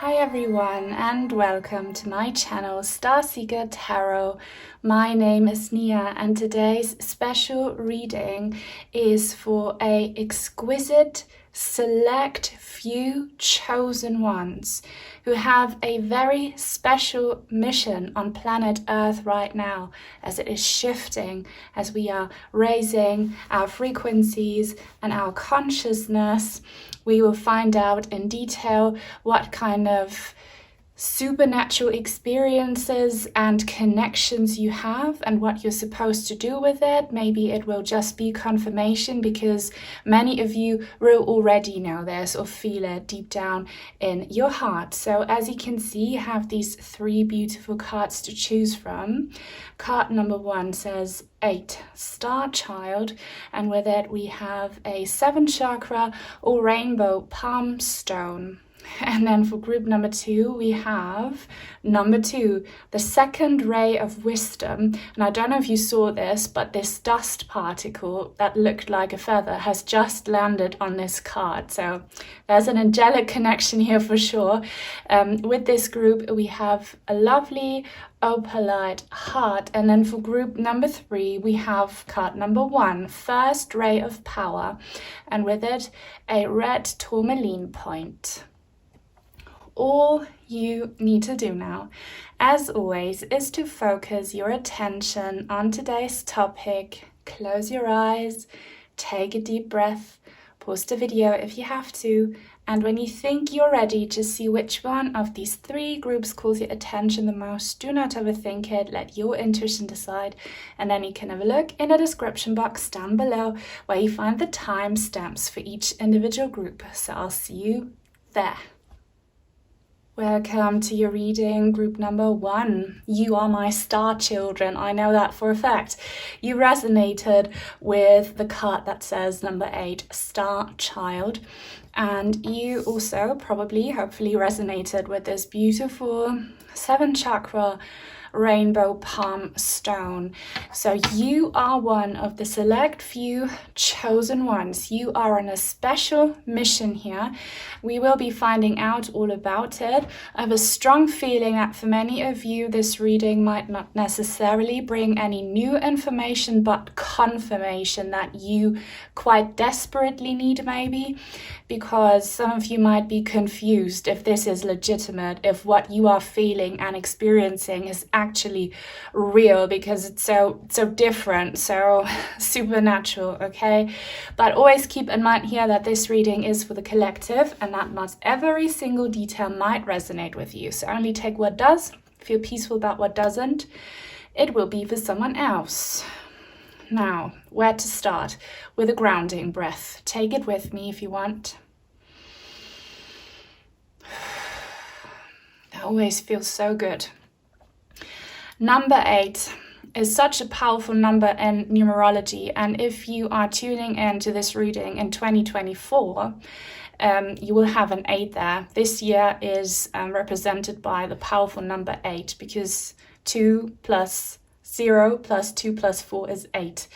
Hi everyone and welcome to my channel Starseeker Tarot. My name is Nia and today's special reading is for a exquisite select few chosen ones who have a very special mission on planet Earth right now as it is shifting, as we are raising our frequencies and our consciousness. We will find out in detail what kind of supernatural experiences and connections you have and what you're supposed to do with it. Maybe it will just be confirmation because many of you will already know this or feel it deep down in your heart. So as you can see, you have these three beautiful cards to choose from. Card number 1 says 8, Star Child, and with it we have a 7 chakra or rainbow Palmstone. And then for group number 2, we have number 2, the second ray of wisdom. And I don't know if you saw this, but this dust particle that looked like a feather has just landed on this card. So there's an angelic connection here for sure. With this group, we have a lovely Opalite heart. And then for group number 3, we have card number 1, first ray of power. And with it, a red Tourmaline point. All you need to do now, as always, is to focus your attention on today's topic. Close your eyes, take a deep breath, pause the video if you have to, and when you think you're ready to see which one of these 3 groups calls your attention the most, do not overthink it, let your intuition decide, and then you can have a look in the description box down below where you find the timestamps for each individual group. So I'll see you there. Welcome to your reading, group number 1. You are my star children. I know that for a fact. You resonated with the card that says number 8, Star Child. And you also probably, hopefully resonated with this beautiful 7 chakra rainbow palm stone. So you are one of the select few chosen ones. You are on a special mission here. We will be finding out all about it. I have a strong feeling that for many of you this reading might not necessarily bring any new information but confirmation that you quite desperately need, maybe, because some of you might be confused if this is legitimate, if what you are feeling and experiencing is actually real, because it's so different, so supernatural, okay? But always keep in mind here that this reading is for the collective and that not every single detail might resonate with you. So only take what does, feel peaceful about what doesn't. It will be for someone else. Now, where to start? With a grounding breath. Take it with me if you want. That always feels so good. Number 8 is such a powerful number in numerology, and if you are tuning into this reading in 2024, you will have an 8 there. This year is represented by the powerful number 8 because 2 plus 0 plus 2 plus 4 is 8.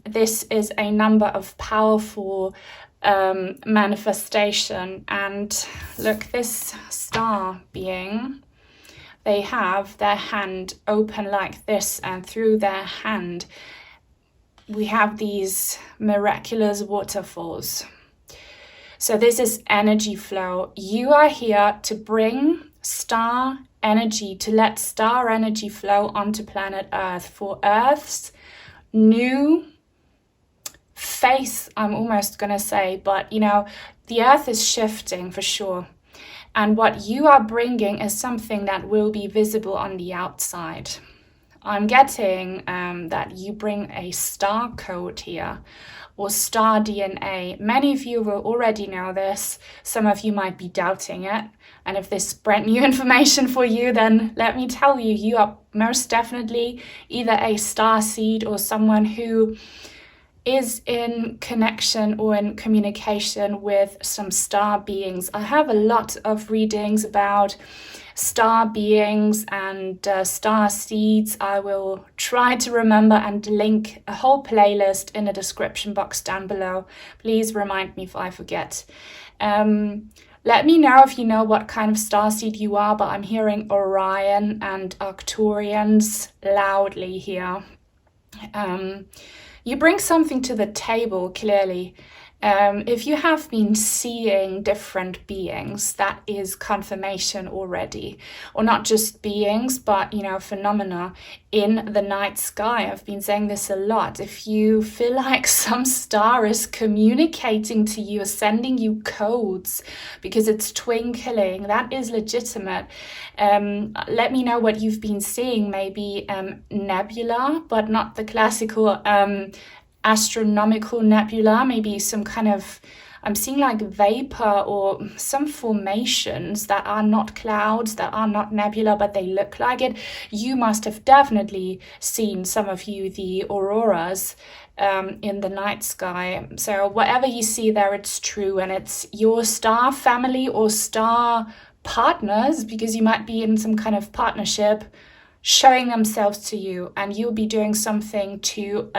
This is a number of powerful manifestation. And look, this star being, they have their hand open like this, and through their hand we have these miraculous waterfalls. So this is energy flow. You are here to bring star energy, to let star energy flow onto planet Earth for Earth's new face, I'm almost gonna say, but you know, the Earth is shifting for sure. And what you are bringing is something that will be visible on the outside. I'm getting that you bring a star code here, or star DNA. Many of you will already know this. Some of you might be doubting it. And if this is brand new information for you, then let me tell you, you are most definitely either a star seed or someone who is in connection or in communication with some star beings. I have a lot of readings about star beings and star seeds. I will try to remember and link a whole playlist in the description box down below. Please remind me if I forget. Let me know if you know what kind of starseed you are, but I'm hearing Orion and Arcturians loudly here. You bring something to the table, clearly. If you have been seeing different beings, that is confirmation already. Or not just beings, but, phenomena in the night sky. I've been saying this a lot. If you feel like some star is communicating to you, or sending you codes because it's twinkling, that is legitimate. Let me know what you've been seeing. Maybe nebula, but not the classical astronomical nebula, maybe some kind of, I'm seeing like vapor or some formations that are not clouds, that are not nebula, but they look like it. You must have definitely seen, some of you, the auroras in the night sky. So whatever you see there, it's true, and it's your star family or star partners, because you might be in some kind of partnership, showing themselves to you, and you'll be doing something to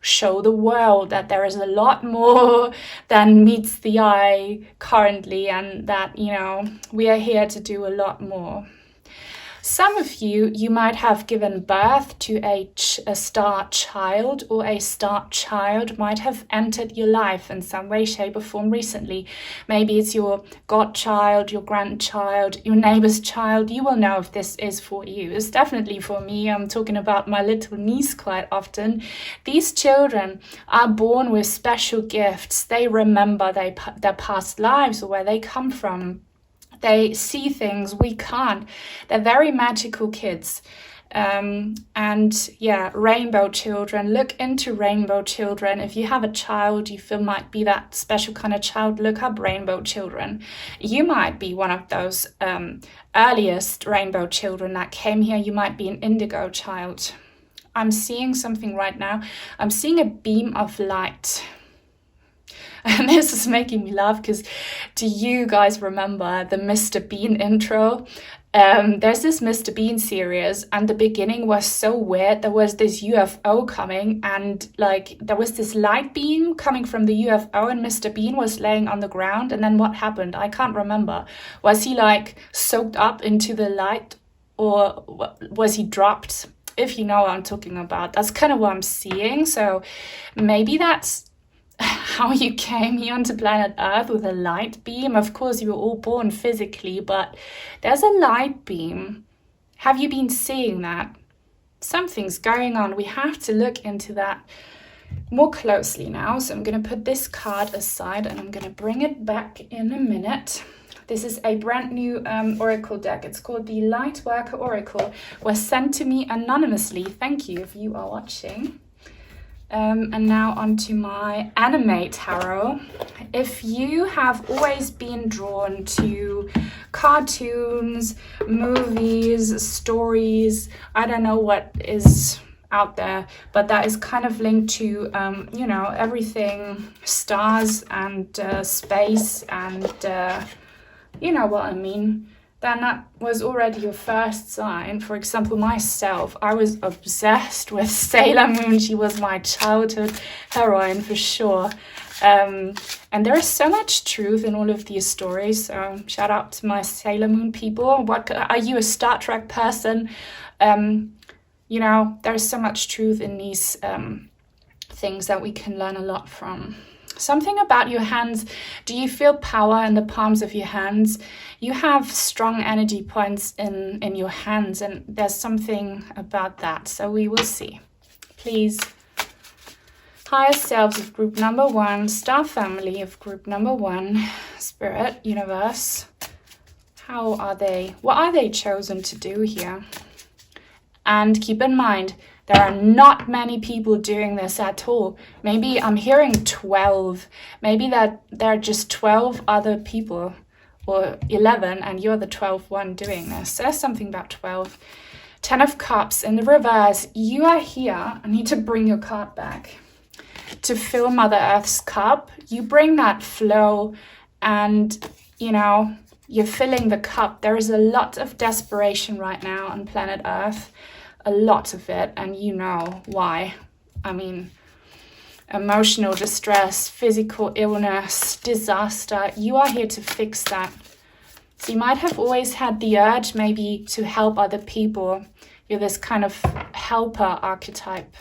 show the world that there is a lot more than meets the eye currently, and that, we are here to do a lot more. Some of you might have given birth to a star child, or a star child might have entered your life in some way, shape or form recently. Maybe it's your godchild, your grandchild, your neighbor's child. You will know if this is for you. It's definitely for me. I'm talking about my little niece quite often. These children are born with special gifts. They remember their past lives, or where they come from. They see things we can't. They're very magical kids. Rainbow children. Look into rainbow children. If you have a child you feel might be that special kind of child, look up rainbow children. You might be one of those earliest rainbow children that came here. You might be an indigo child. I'm seeing something right now. I'm seeing a beam of light. And this is making me laugh, because do you guys remember the Mr. Bean intro? There's this Mr. Bean series, and the beginning was so weird. There was this UFO coming, and there was this light beam coming from the UFO, and Mr. Bean was laying on the ground. And then what happened? I can't remember. Was he soaked up into the light, or was he dropped? If you know what I'm talking about, that's kind of what I'm seeing. So maybe that's how you came here onto planet Earth, with a light beam. Of course, you were all born physically, but there's a light beam. Have you been seeing that? Something's going on. We have to look into that more closely now. So I'm going to put this card aside, and I'm going to bring it back in a minute. This is a brand new oracle deck. It's called the Lightworker Oracle. Was sent to me anonymously. Thank you if you are watching. And now onto my anime tarot. If you have always been drawn to cartoons, movies, stories, I don't know what is out there, but that is kind of linked to, everything, stars and space and, you know what I mean, then that was already your first sign. For example, myself, I was obsessed with Sailor Moon. She was my childhood heroine for sure. And there is so much truth in all of these stories. So shout out to my Sailor Moon people. What are you, a Star Trek person? There's so much truth in these things that we can learn a lot from. Something about your hands. Do you feel power in the palms of your hands? You have strong energy points in your hands, and there's something about that. So we will see. Please. Higher selves of group number 1, star family of group number 1, spirit, universe. How are they? What are they chosen to do here? And keep in mind, there are not many people doing this at all. Maybe I'm hearing 12. Maybe that there are just 12 other people, or 11, and you're the 12th one doing this. There's something about 12. 10 of Cups in the reverse. You are here. I need to bring your card back. To fill Mother Earth's cup. You bring that flow, and, you're filling the cup. There is a lot of desperation right now on planet Earth. A lot of it, and you know why. I mean, emotional distress, physical illness, disaster. You are here to fix that. So you might have always had the urge maybe to help other people. You're this kind of helper archetype.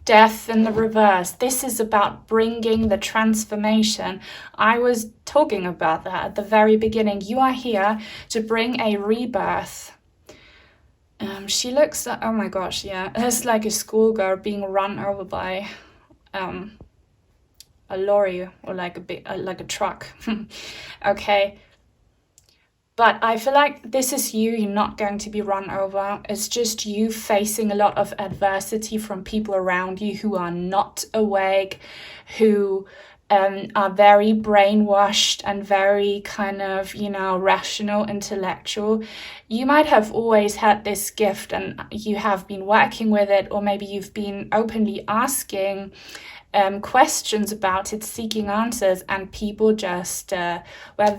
Death in the reverse. This is about bringing the transformation. I was talking about that at the very beginning. You are here to bring a rebirth. She looks, oh my gosh, yeah. It's like a schoolgirl being run over by a lorry or like a truck. Okay. But I feel like this is you. You're not going to be run over. It's just you facing a lot of adversity from people around you who are not awake, who are very brainwashed and very kind of, rational, intellectual. You might have always had this gift and you have been working with it, or maybe you've been openly asking questions about it, seeking answers, and people just were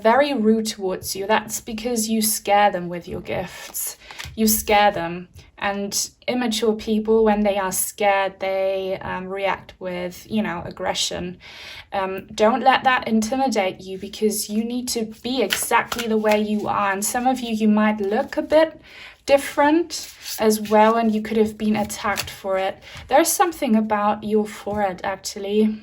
very rude towards you. That's because you scare them with your gifts. You scare them. And immature people, when they are scared, they react with, aggression. Don't let that intimidate you, because you need to be exactly the way you are. And some of you might look a bit different as well, and you could have been attacked for it. There's something about your forehead actually,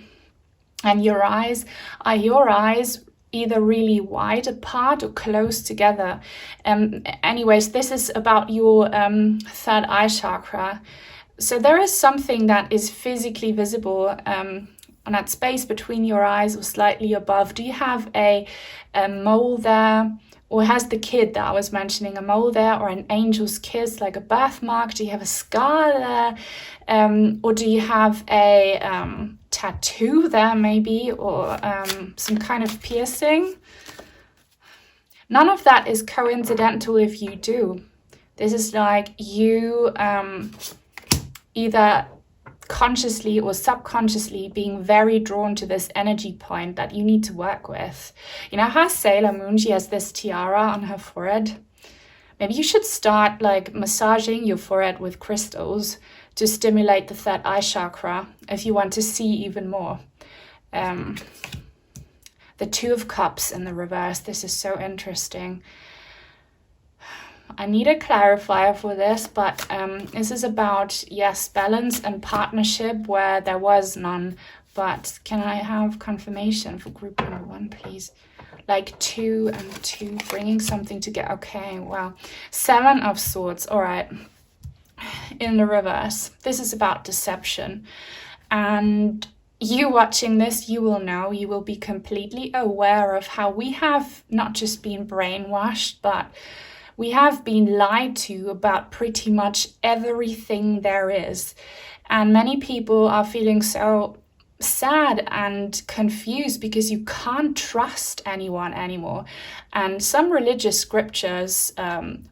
and your eyes. Are your eyes either really wide apart or close together? Anyways, this is about your third eye chakra. So there is something that is physically visible on that space between your eyes or slightly above. Do you have a mole there? Or has the kid that I was mentioning a mole there, or an angel's kiss, like a birthmark? Do you have a scar there? Or do you have a tattoo there maybe, or some kind of piercing? None of that is coincidental if you do. This is like you either consciously or subconsciously being very drawn to this energy point that you need to work with. You know how Sailor Moon, she has this tiara on her forehead? Maybe you should start like massaging your forehead with crystals to stimulate the third eye chakra if you want to see even more. The Two of Cups in the reverse. This is so interesting. I need a clarifier for this, but this is about, yes, balance and partnership where there was none. But can I have confirmation for group number 1, please? Like 2 and 2, bringing something together. Okay, well, 7 of Swords. All right. In the reverse. This is about deception. And you watching this, you will know, you will be completely aware of how we have not just been brainwashed, but we have been lied to about pretty much everything there is. And many people are feeling so sad and confused because you can't trust anyone anymore. And some religious scriptures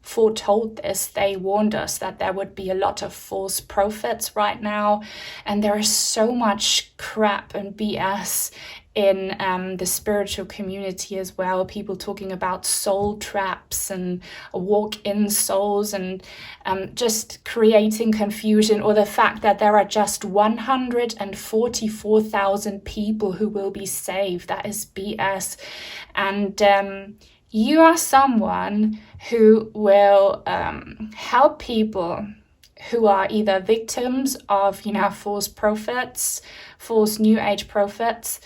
foretold this. They warned us that there would be a lot of false prophets right now. And there is so much crap and BS in the spiritual community as well. People talking about soul traps and walk-in souls, and just creating confusion, or the fact that there are just 144,000 people who will be saved. That is BS. And you are someone who will help people who are either victims of, false prophets, false new age prophets,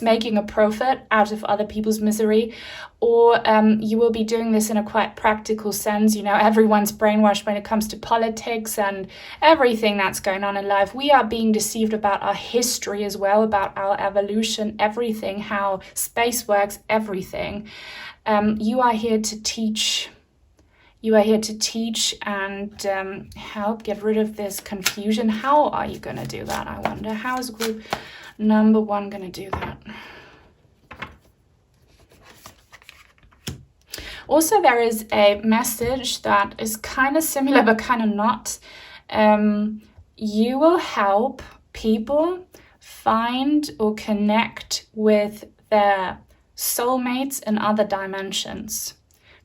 making a profit out of other people's misery, or you will be doing this in a quite practical sense. Everyone's brainwashed when it comes to politics and everything that's going on in life. We are being deceived about our history as well, about our evolution, everything, how space works, everything. You are here to teach. You are here to teach and help get rid of this confusion. How are you going to do that, I wonder? How is group number 1 going to do that? Also, there is a message that is kind of similar but kind of not. You will help people find or connect with their soulmates in other dimensions.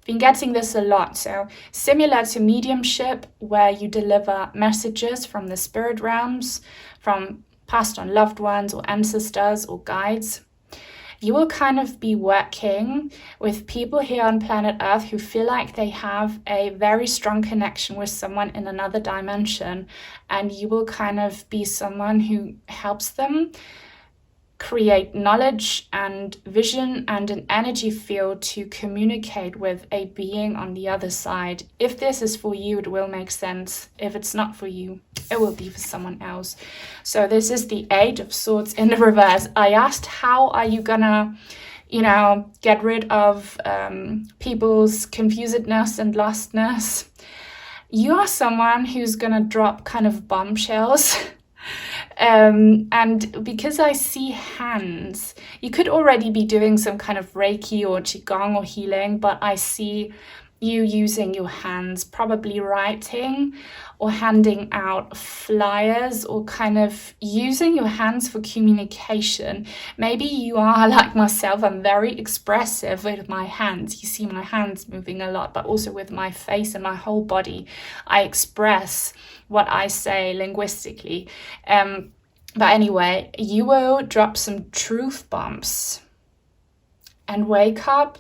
been getting this a lot. So similar to mediumship, where you deliver messages from the spirit realms, from passed on loved ones or ancestors or guides, you will kind of be working with people here on planet Earth who feel like they have a very strong connection with someone in another dimension, and you will kind of be someone who helps them create knowledge and vision and an energy field to communicate with a being on the other side. If this is for you, it will make sense. If it's not for you, it will be for someone else. So this is the Eight of Swords in the reverse. I asked, how are you gonna, get rid of people's confusedness and lostness? You are someone who's gonna drop kind of bombshells. And because I see hands, you could already be doing some kind of Reiki or Qigong or healing, but I see you using your hands, probably writing or handing out flyers, or kind of using your hands for communication. Maybe you are like myself, I'm very expressive with my hands. You see my hands moving a lot, but also with my face and my whole body. I express what I say linguistically. But anyway, you will drop some truth bombs and wake up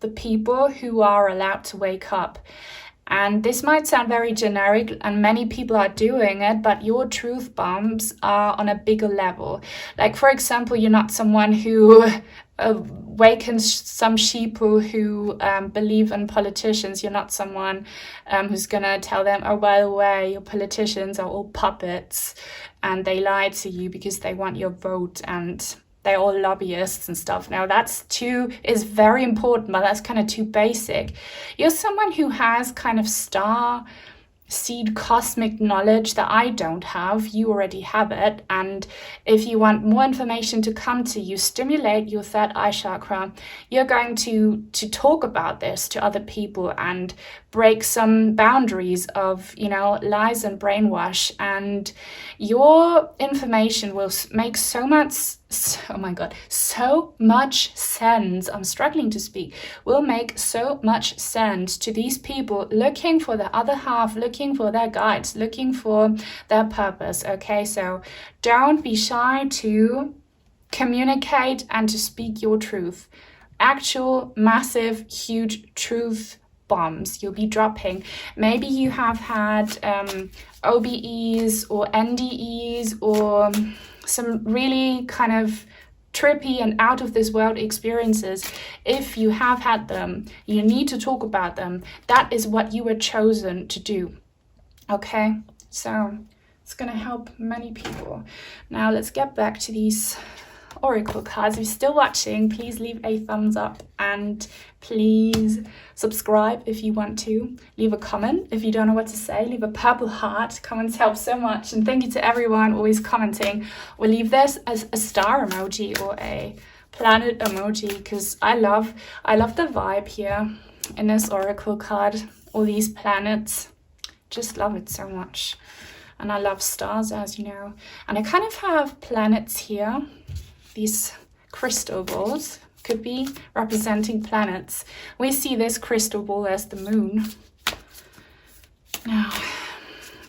the people who are allowed to wake up. And this might sound very generic, and many people are doing it, but your truth bombs are on a bigger level. Like, for example, you're not someone who awakens some sheeple who believe in politicians. You're not someone who's gonna tell them, oh, by the way, your politicians are all puppets and they lie to you because they want your vote and they're all lobbyists and stuff. Now is very important, but that's kind of too basic. You're someone who has kind of star seed cosmic knowledge that I don't have. You already have it. And if you want more information to come to you, stimulate your third eye chakra, you're going to talk about this to other people and break some boundaries of, lies and brainwash. And your information will make so much sense. I'm struggling to speak. Will make so much sense to these people looking for the other half, looking for their guides, looking for their purpose. Okay, so don't be shy to communicate and to speak your truth. Actual, massive, huge truth bombs you'll be dropping. Maybe you have had OBEs or NDEs or some really kind of trippy and out of this world experiences. If you have had them, you need to talk about them. That is what you were chosen to do. Okay, so it's gonna help many people. Now let's get back to these oracle cards. If you're still watching, please leave a thumbs up and please subscribe if you want to. Leave a comment if you don't know what to say. Leave a purple heart. Comments help so much, and thank you to everyone always commenting. We'll leave this as a star emoji or a planet emoji, because I love the vibe here in this oracle card. All these planets, just love it so much. And I love stars, as you know. And I kind of have planets here. These crystal balls could be representing planets. We see this crystal ball as the moon. Now,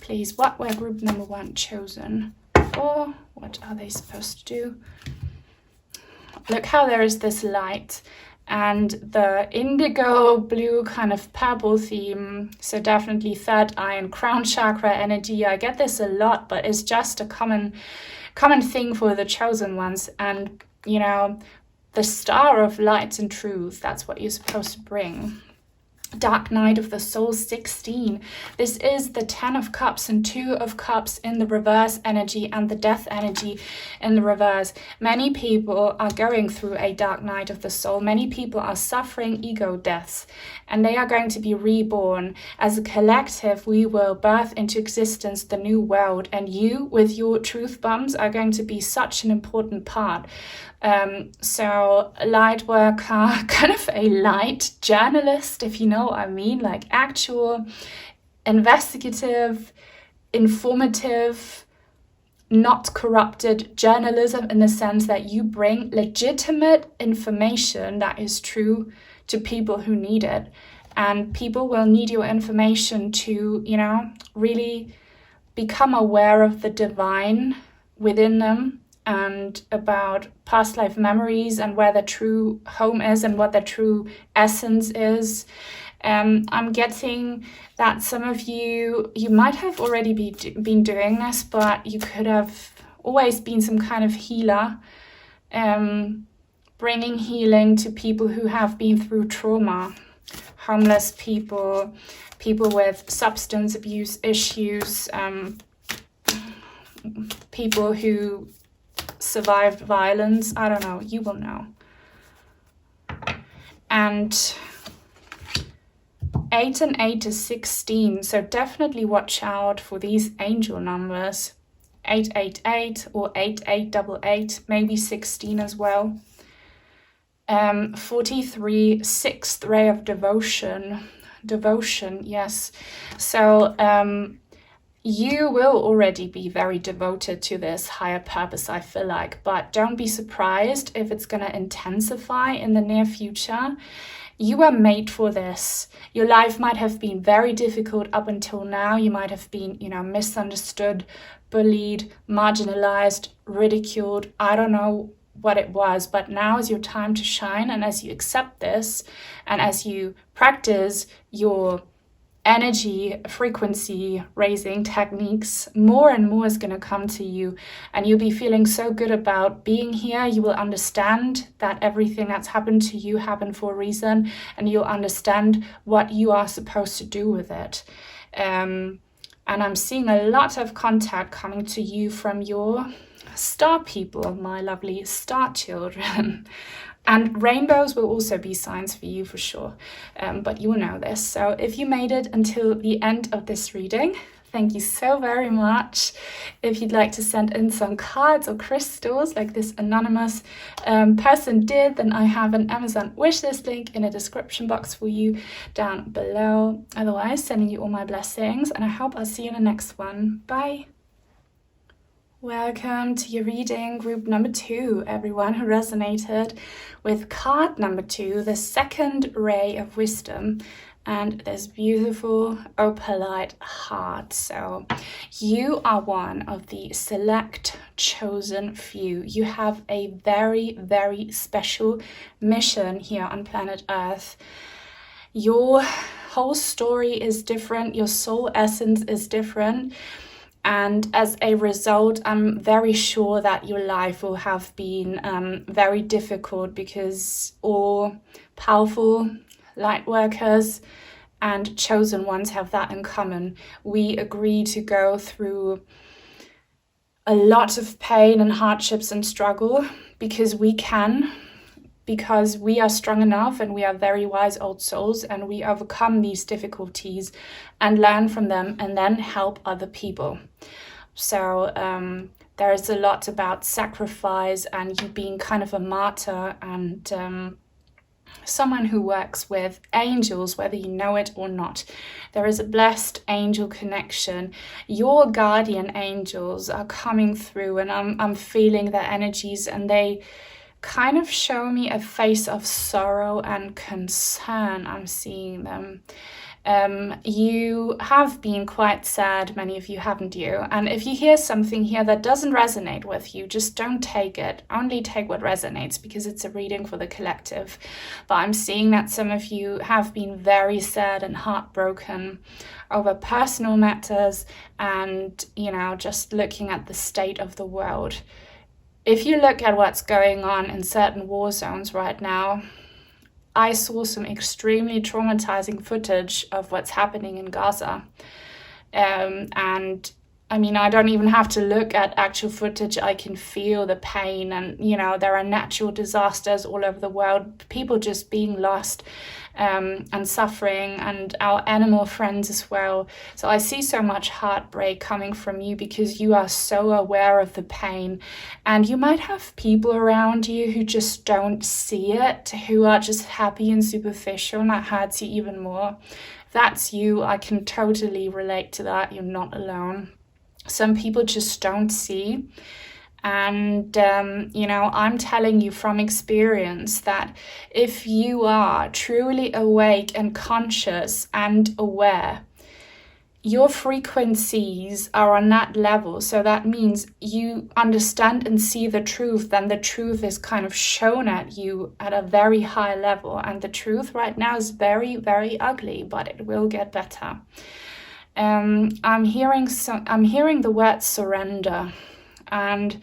please, what were group number 1 chosen for? What are they supposed to do? Look how there is this light and the indigo blue kind of purple theme. So definitely third eye and crown chakra energy. I get this a lot, but it's just a common thing for the chosen ones. And the star of light and truth, that's what you're supposed to bring. Dark Night of the Soul 16. This is the 10 of Cups and 2 of Cups in the reverse energy and the death energy in the reverse. Many people are going through a dark night of the soul. Many people are suffering ego deaths, and they are going to be reborn. As a collective, we will birth into existence the new world, and you with your truth bombs are going to be such an important part. So light worker, kind of a light journalist, if you know what I mean, like actual investigative, informative, not corrupted journalism, in the sense that you bring legitimate information that is true to people who need it. and people will need your information to, you know, really become aware of the divine within them and about past life memories and where their true home is and what their true essence is. I'm getting that some of you might have already been doing this, but you could have always been some kind of healer, bringing healing to people who have been through trauma, homeless people, people with substance abuse issues, people who survived violence. I don't know, you will know. And 8 and 8 is 16, so definitely watch out for these angel numbers. 888 or 8888, maybe 16 as well. 43, sixth ray of devotion, yes. So you will already be very devoted to this higher purpose, I feel like, but don't be surprised if it's going to intensify in the near future. You are made for this. Your life might have been very difficult up until now. You might have been, you know, misunderstood, bullied, marginalized, ridiculed. I don't know what it was, but now is your time to shine. And as you accept this and as you practice your energy frequency raising techniques, more and more is going to come to you, and you'll be feeling so good about being here. You will understand that everything that's happened to you happened for a reason, and you'll understand what you are supposed to do with it. And I'm seeing a lot of contact coming to you from your star people, my lovely star children. And rainbows will also be signs for you for sure, but you will know this. So if you made it until the end of this reading, thank you so very much. If you'd like to send in some cards or crystals like this anonymous person did, then I have an Amazon wishlist link in the description box for you down below. Otherwise, sending you all my blessings, and I hope I'll see you in the next one. Bye. Welcome to your reading group number 2, everyone who resonated with card number 2, the second ray of wisdom, and this beautiful opalite heart. So you are one of the select chosen few. You have a very, very special mission here on planet Earth. Your whole story is different. Your soul essence is different. And as a result, I'm very sure that your life will have been very difficult, because all powerful light workers and chosen ones have that in common. We agree to go through a lot of pain and hardships and struggle because we can, because we are strong enough and we are very wise old souls, and we overcome these difficulties and learn from them and then help other people. So there is a lot about sacrifice and you being kind of a martyr and someone who works with angels, whether you know it or not. There is a blessed angel connection. Your guardian angels are coming through, and I'm feeling their energies, and they kind of show me a face of sorrow and concern. I'm seeing them. You have been quite sad, many of you, haven't you? And if you hear something here that doesn't resonate with you, just don't take it. Only take what resonates, because it's a reading for the collective. But I'm seeing that some of you have been very sad and heartbroken over personal matters and, you know, just looking at the state of the world. If you look at what's going on in certain war zones right now, I saw some extremely traumatizing footage of what's happening in Gaza. And I mean, I don't even have to look at actual footage. I can feel the pain, and, you know, there are natural disasters all over the world, people just being lost and suffering, and our animal friends as well. So I see so much heartbreak coming from you because you are so aware of the pain, and you might have people around you who just don't see it, who are just happy and superficial, and that hurts you even more. If that's you, I can totally relate to that. You're not alone. Some people just don't see, And, you know, I'm telling you from experience that if you are truly awake and conscious and aware, your frequencies are on that level. So that means you understand and see the truth, then the truth is kind of shown at you at a very high level. And the truth right now is very, very ugly, but it will get better. I'm hearing the word surrender. And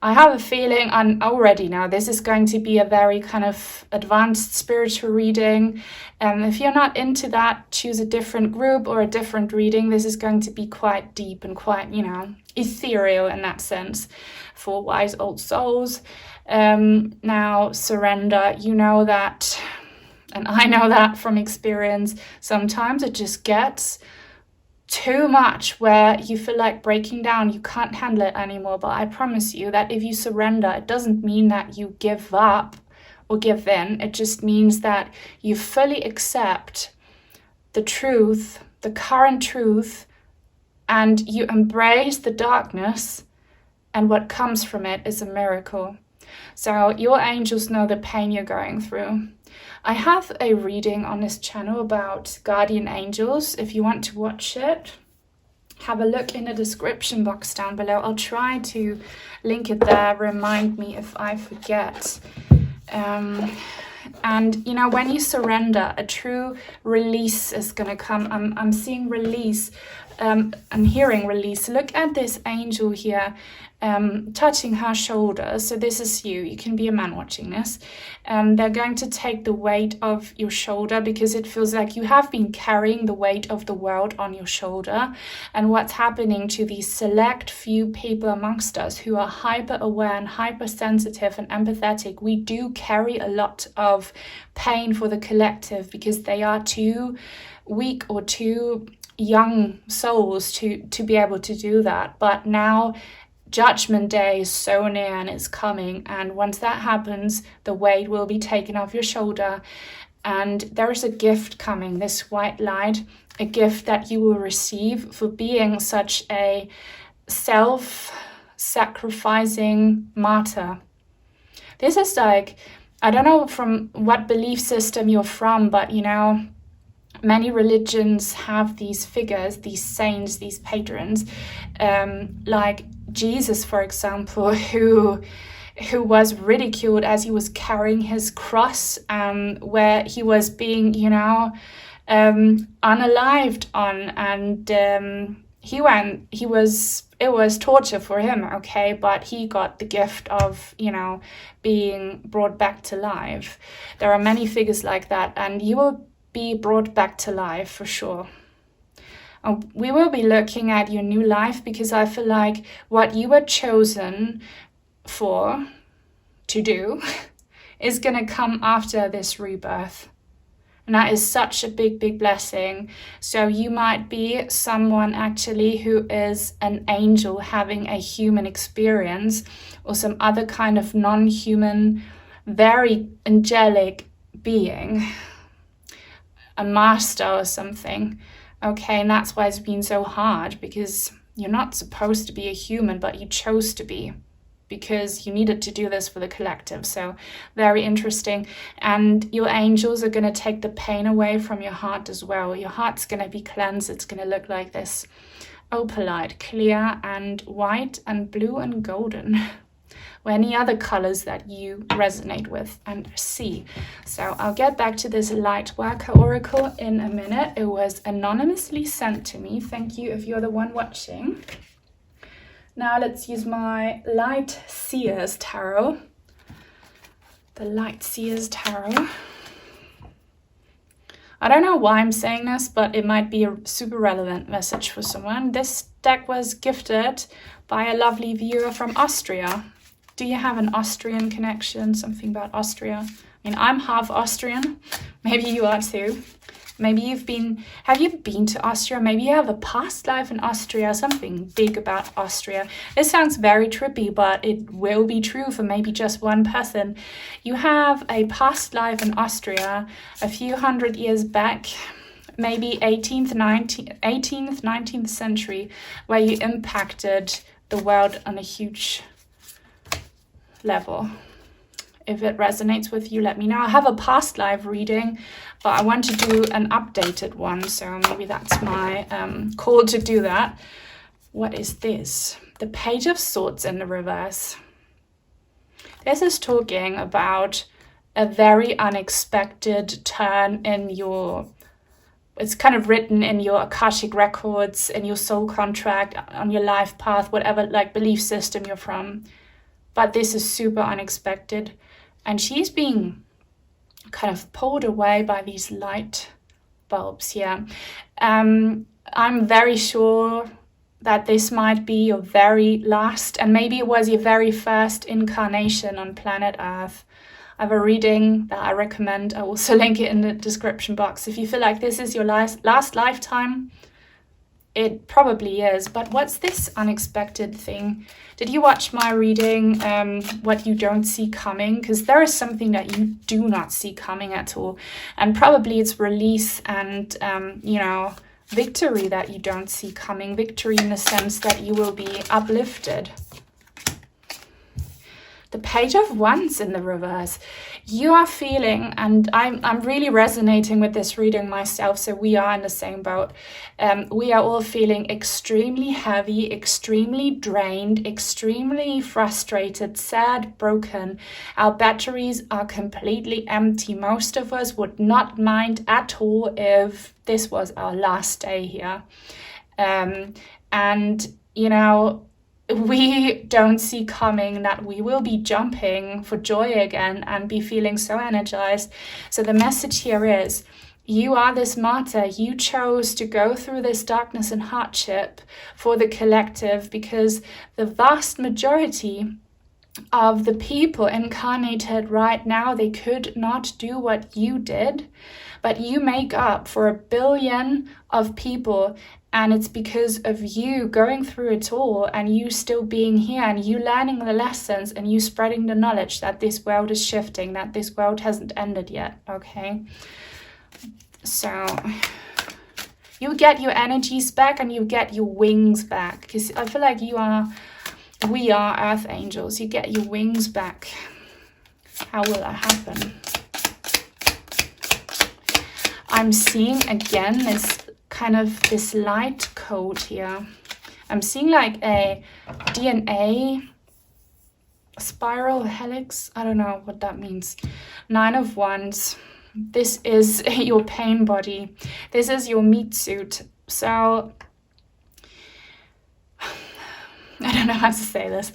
I have a feeling already now this is going to be a very kind of advanced spiritual reading. If you're not into that, choose a different group or a different reading. This is going to be quite deep and quite, you know, ethereal in that sense for wise old souls. Now, surrender, you know that, and I know that from experience, sometimes it just gets too much where you feel like breaking down, you can't handle it anymore. But I promise you that if you surrender, it doesn't mean that you give up or give in. It just means that you fully accept the truth, the current truth, and you embrace the darkness, and what comes from it is a miracle. So your angels know the pain you're going through. I have a reading on this channel about guardian angels. If you want to watch it, have a look in the description box down below. I'll try to link it there. Remind me if I forget. And, you know, when you surrender, a true release is going to come. I'm seeing release. I'm hearing release. Look at this angel here. Touching her shoulder. So this is you. You can be a man watching this. They're going to take the weight of your shoulder because it feels like you have been carrying the weight of the world on your shoulder. And what's happening to these select few people amongst us who are hyper aware and hypersensitive and empathetic, we do carry a lot of pain for the collective because they are too weak or too young souls to be able to do that. But now Judgment Day is so near and it's coming, and once that happens, the weight will be taken off your shoulder, and there is a gift coming, this white light, a gift that you will receive for being such a self-sacrificing martyr. This is like, I don't know from what belief system you're from, but you know, many religions have these figures, these saints, these patrons, like Jesus, for example, who was ridiculed as he was carrying his cross, where he was being, you know, unalived on, and it was torture for him, okay, but he got the gift of, you know, being brought back to life. There are many figures like that, and you will be brought back to life for sure. We will be looking at your new life because I feel like what you were chosen for to do is going to come after this rebirth. And that is such a big, big blessing. So you might be someone actually who is an angel having a human experience, or some other kind of non-human, very angelic being, a master or something. Okay, and that's why it's been so hard, because you're not supposed to be a human, but you chose to be because you needed to do this for the collective. So very interesting. And your angels are going to take the pain away from your heart as well. Your heart's going to be cleansed. It's going to look like this opalite, clear and white and blue and golden. Or any other colors that you resonate with and see. So I'll get back to this light worker oracle in a minute. It was anonymously sent to me. Thank you if you're the one watching. Now let's use my Light Seers Tarot. The Light Seers Tarot. I don't know why I'm saying this, but it might be a super relevant message for someone. This deck was gifted by a lovely viewer from Austria. Do you have an Austrian connection? Something about Austria? I mean, I'm half Austrian. Maybe you are too. Maybe have you been to Austria? Maybe you have a past life in Austria, something big about Austria. This sounds very trippy, but it will be true for maybe just one person. You have a past life in Austria a few hundred years back, maybe 18th, 19th century, where you impacted the world on a huge level. If it resonates with you, let me know. I have a past live reading, but I want to do an updated one, so maybe that's my call to do that. What is this? The Page of Swords in the reverse. This is talking about a very unexpected turn in your, it's kind of written in your Akashic records, in your soul contract, on your life path, whatever like belief system you're from. But this is super unexpected. And she's being kind of pulled away by these light bulbs here. I'm very sure that this might be your very last, and maybe it was your very first incarnation on planet Earth. I have a reading that I recommend. I will also link it in the description box. If you feel like this is your last lifetime, it probably is. But what's this unexpected thing? Did you watch my reading, What You Don't See Coming? Because there is something that you do not see coming at all. And probably it's release and, victory that you don't see coming. Victory in the sense that you will be uplifted. The Page of Wands in the reverse. You are feeling, and I'm really resonating with this reading myself, so we are in the same boat. We are all feeling extremely heavy, extremely drained, extremely frustrated, sad, broken. Our batteries are completely empty. Most of us would not mind at all if this was our last day here. We don't see coming that we will be jumping for joy again and be feeling so energized. So the message here is, you are this martyr. You chose to go through this darkness and hardship for the collective, because the vast majority of the people incarnated right now, they could not do what you did, but you make up for 1 billion of people. And it's because of you going through it all, and you still being here, and you learning the lessons, and you spreading the knowledge that this world is shifting, that this world hasn't ended yet, okay? So you get your energies back, and you get your wings back, because I feel like we are Earth Angels. You get your wings back. How will that happen? I'm seeing again this light code here. I'm seeing like a DNA spiral helix. I don't know what that means. 9 of Wands. This is your pain body. This is your meat suit. So I don't know how to say this.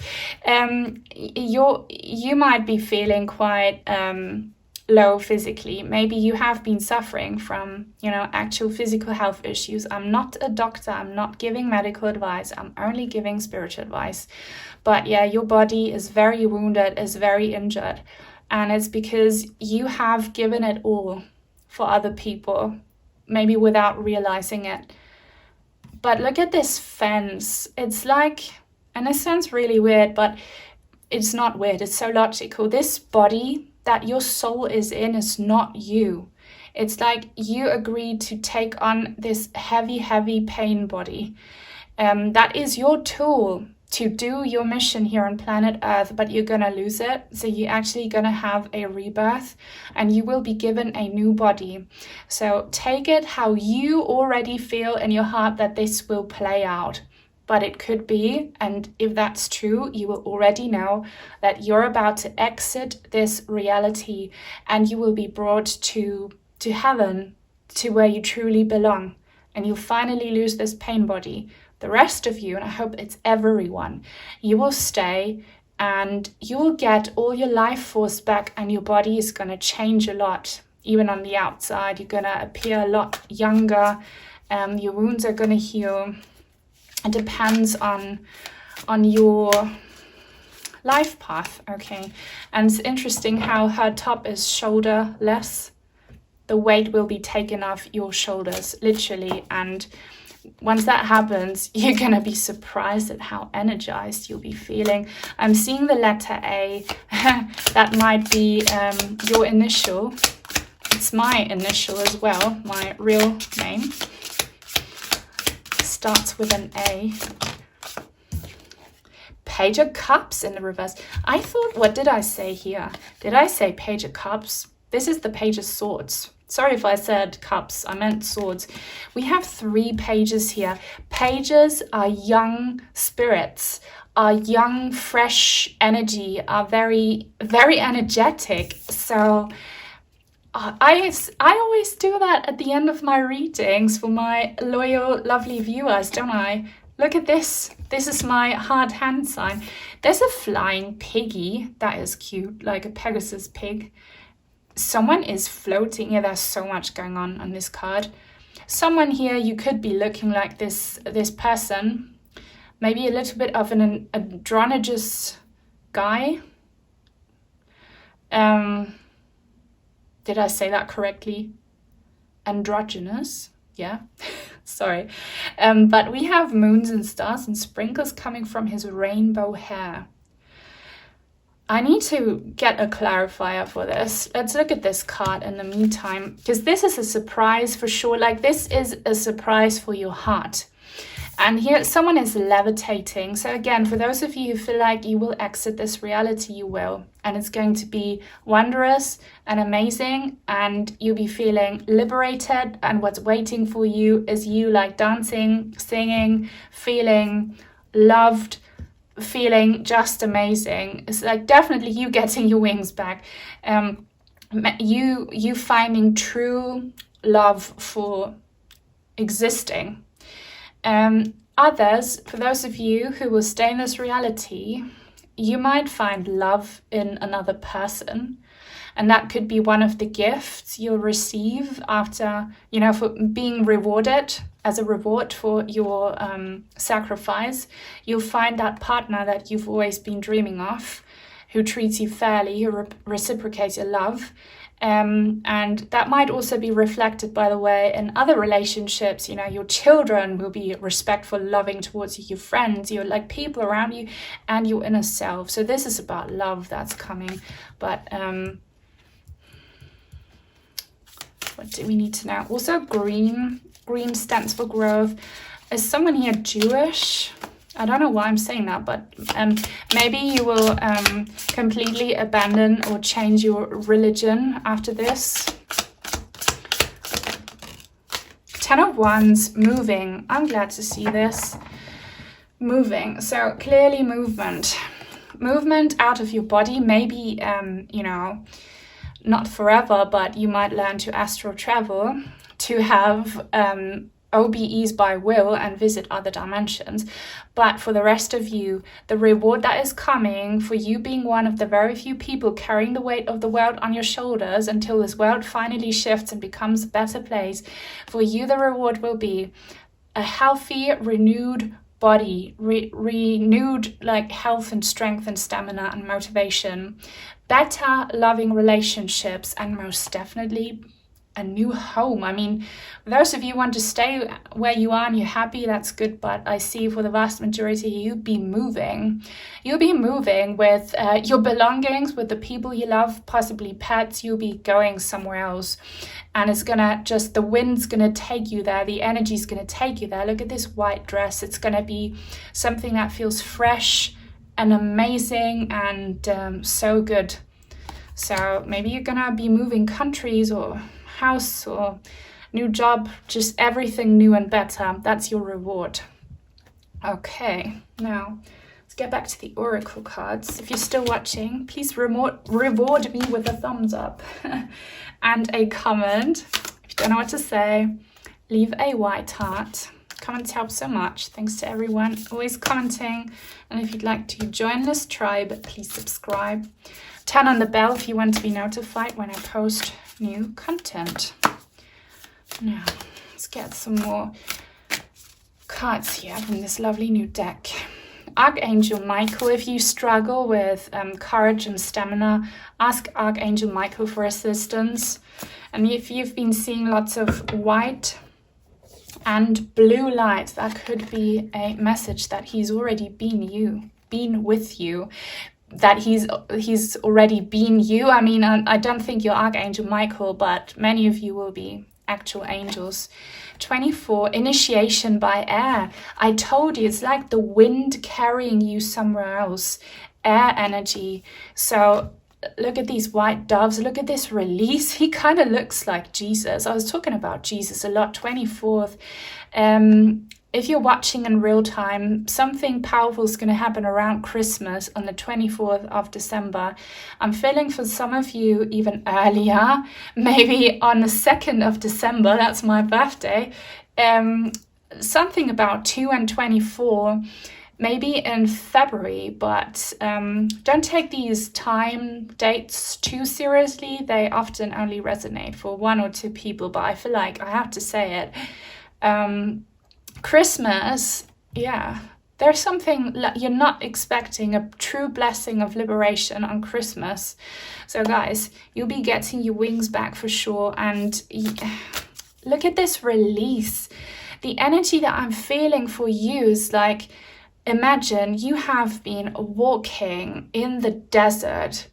You might be feeling quite low physically. Maybe you have been suffering from, actual physical health issues. I'm not a doctor. I'm not giving medical advice. I'm only giving spiritual advice. But yeah, your body is very wounded, is very injured. And it's because you have given it all for other people, maybe without realizing it. But look at this fence. It's like, and this sounds really weird, but it's not weird. It's so logical. This body that your soul is in is not you. It's like you agreed to take on this heavy, heavy pain body. That is your tool to do your mission here on planet Earth, but you're gonna lose it. So you're actually gonna have a rebirth, and you will be given a new body. So take it how you already feel in your heart that this will play out. But it could be, and if that's true, you will already know that you're about to exit this reality, and you will be brought to heaven, to where you truly belong, and you'll finally lose this pain body. The rest of you, and I hope it's everyone, you will stay, and you will get all your life force back, and your body is going to change a lot. Even on the outside, you're going to appear a lot younger, your wounds are going to heal. It depends on your life path, okay? And it's interesting how her top is shoulderless. The weight will be taken off your shoulders, literally. And once that happens, you're gonna be surprised at how energized you'll be feeling. I'm seeing the letter A. That might be your initial. It's my initial as well, my real name. Starts with an A. Page of Cups in the reverse. I thought, what did I say here? Did I say Page of Cups? This is the Page of Swords. Sorry if I said cups, I meant swords. We have 3 pages here. Pages are young spirits, are young, fresh energy, are very, very energetic. So I always do that at the end of my readings for my loyal, lovely viewers, don't I? Look at this. This is my hard hand sign. There's a flying piggy. That is cute, like a Pegasus pig. Someone is floating. Yeah, there's so much going on this card. Someone here, you could be looking like this person. Maybe a little bit of an androgynous guy. Did I say that correctly? Androgynous? Yeah, sorry. But we have moons and stars and sprinkles coming from his rainbow hair. I need to get a clarifier for this. Let's look at this card in the meantime, because this is a surprise for sure. Like, this is a surprise for your heart. And here someone is levitating. So again, for those of you who feel like you will exit this reality, you will. And it's going to be wondrous and amazing. And you'll be feeling liberated. And what's waiting for you is you like dancing, singing, feeling loved, feeling just amazing. It's like definitely you getting your wings back. You finding true love for existing. Others, for those of you who will stay in this reality, you might find love in another person. And that could be one of the gifts you'll receive after, for being rewarded as a reward for your sacrifice. You'll find that partner that you've always been dreaming of, who treats you fairly, who reciprocates your love. And that might also be reflected, by the way, in other relationships. Your children will be respectful, loving towards you, your friends, your like people around you, and your inner self. So this is about love that's coming. But what do we need to know? Also, green stands for growth. Is someone here Jewish? I don't know why I'm saying that, but maybe you will completely abandon or change your religion after this. 10 of Wands, moving. I'm glad to see this. Moving. So clearly movement. Movement out of your body. Maybe, not forever, but you might learn to astral travel, to have OBEs by will and visit other dimensions. But for the rest of you, the reward that is coming for you being one of the very few people carrying the weight of the world on your shoulders until this world finally shifts and becomes a better place, for you the reward will be a healthy, renewed body, renewed like health and strength and stamina and motivation, better loving relationships, and most definitely a new home. I mean, those of you who want to stay where you are and you're happy, that's good. But I see for the vast majority, you'll be moving. You'll be moving with your belongings, with the people you love, possibly pets. You'll be going somewhere else. And it's gonna the wind's gonna take you there. The energy's gonna take you there. Look at this white dress. It's gonna be something that feels fresh and amazing and so good. So maybe you're gonna be moving countries or house or new job, just everything new and better. That's your reward. Okay, now let's get back to the oracle cards. If you're still watching, please reward me with a thumbs up and a comment. If you don't know what to say, leave a white heart. Comments help so much. Thanks to everyone always commenting. And if you'd like to join this tribe, please subscribe. Turn on the bell if you want to be notified when I post new content. Now, let's get some more cards here from this lovely new deck. Archangel Michael, if you struggle with courage and stamina, ask Archangel Michael for assistance. And if you've been seeing lots of white and blue light, that could be a message that he's already been with you. That he's already been you. I mean, I don't think you're Archangel Michael, but many of you will be actual angels. 24, initiation by air. I told you, it's like the wind carrying you somewhere else. Air energy. So look at these white doves. Look at this release. He kind of looks like Jesus. I was talking about Jesus a lot. 24th. If you're watching in real time, something powerful is going to happen around Christmas on the 24th of December. I'm feeling for some of you even earlier, maybe on the 2nd of December, that's my birthday. Something about 2 and 24, maybe in February, but don't take these time dates too seriously. They often only resonate for 1 or 2 people, but I feel like I have to say it. Christmas, yeah, there's something you're not expecting, a true blessing of liberation on Christmas. So guys, you'll be getting your wings back for sure. And look at this release. The energy that I'm feeling for you is like, imagine you have been walking in the desert,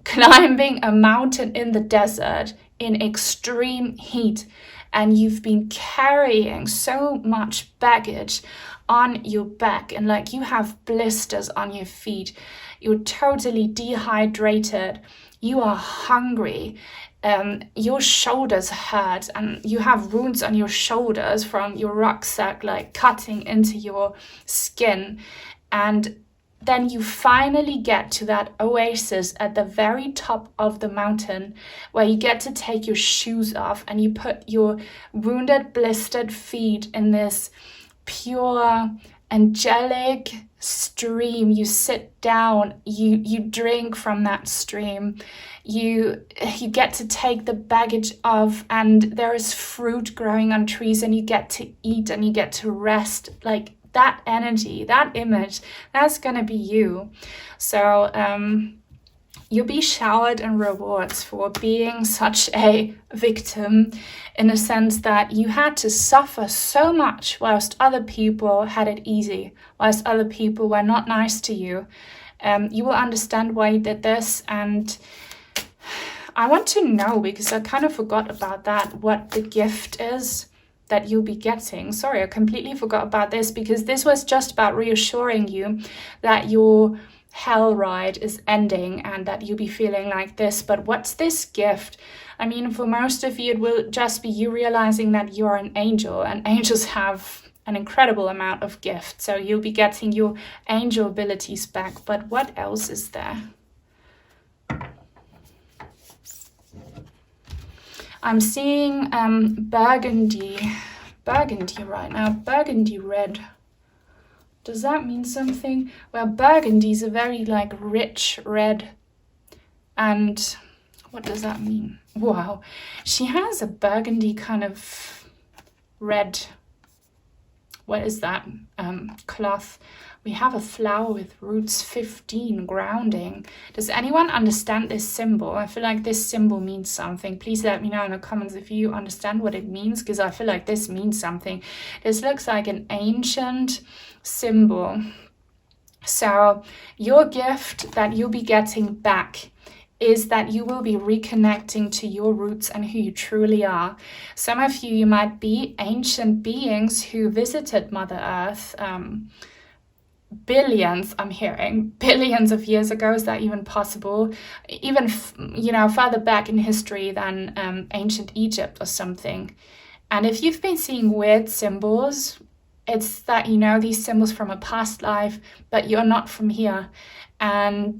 climbing a mountain in the desert in extreme heat, and you've been carrying so much baggage on your back, and like you have blisters on your feet, you're totally dehydrated, you are hungry, your shoulders hurt, and you have wounds on your shoulders from your rucksack like cutting into your skin. And then you finally get to that oasis at the very top of the mountain where you get to take your shoes off and you put your wounded, blistered feet in this pure, angelic stream. You sit down, you drink from that stream, you get to take the baggage off, and there is fruit growing on trees, and you get to eat and you get to rest. Like that energy, that image, that's gonna be you. So you'll be showered in rewards for being such a victim, in a sense that you had to suffer so much whilst other people had it easy, whilst other people were not nice to you. You will understand why you did this, and I want to know, because I kind of forgot about that, what the gift is that you'll be getting. Sorry, I completely forgot about this, because this was just about reassuring you that your hell ride is ending and that you'll be feeling like this. But what's this gift? I mean, for most of you, it will just be you realizing that you're an angel, and angels have an incredible amount of gifts. So you'll be getting your angel abilities back. But what else is there? I'm seeing burgundy right now, burgundy red. Does that mean something? Well, burgundy is a very like rich red. And what does that mean? Wow, she has a burgundy kind of red, what is that, cloth. We have a flower with roots 15, grounding. Does anyone understand this symbol? I feel like this symbol means something. Please let me know in the comments if you understand what it means, because I feel like this means something. This looks like an ancient symbol. So your gift that you'll be getting back is that you will be reconnecting to your roots and who you truly are. Some of you might be ancient beings who visited Mother Earth, billions, I'm hearing, billions of years ago. Is that even possible? Even, further back in history than ancient Egypt or something. And if you've been seeing weird symbols, it's that these symbols from a past life, but you're not from here. And